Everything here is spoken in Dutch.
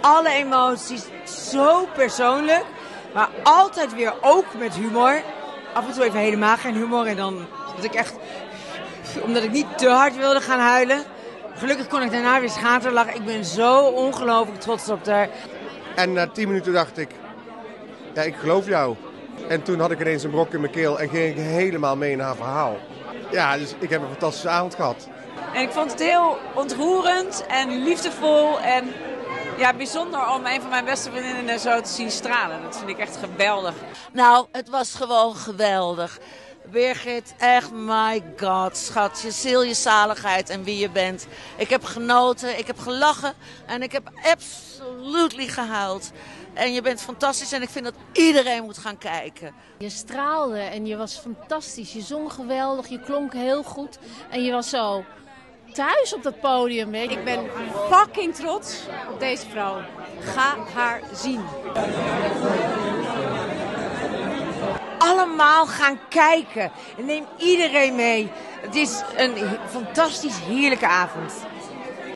alle emoties, zo persoonlijk. Maar altijd weer ook met humor. Af en toe even helemaal geen humor. En dan dat ik echt, omdat ik niet te hard wilde gaan huilen. Gelukkig kon ik daarna weer schaterlachen. Ik ben zo ongelooflijk trots op haar. En na 10 minuten dacht ik, ja, ik geloof jou. En toen had ik ineens een brok in mijn keel en ging ik helemaal mee in haar verhaal. Ja, dus ik heb een fantastische avond gehad. En ik vond het heel ontroerend en liefdevol en ja, bijzonder om een van mijn beste vriendinnen zo te zien stralen. Dat vind ik echt geweldig. Nou, het was gewoon geweldig. Birgit, echt, my god, schatje, ziel je zaligheid en wie je bent. Ik heb genoten, ik heb gelachen en ik heb absolutely gehuild. En je bent fantastisch en ik vind dat iedereen moet gaan kijken. Je straalde en je was fantastisch. Je zong geweldig, je klonk heel goed en je was zo thuis op dat podium. Weet je. Ik ben fucking trots op deze vrouw. Ga haar zien. Allemaal gaan kijken. En neem iedereen mee. Het is een fantastisch heerlijke avond.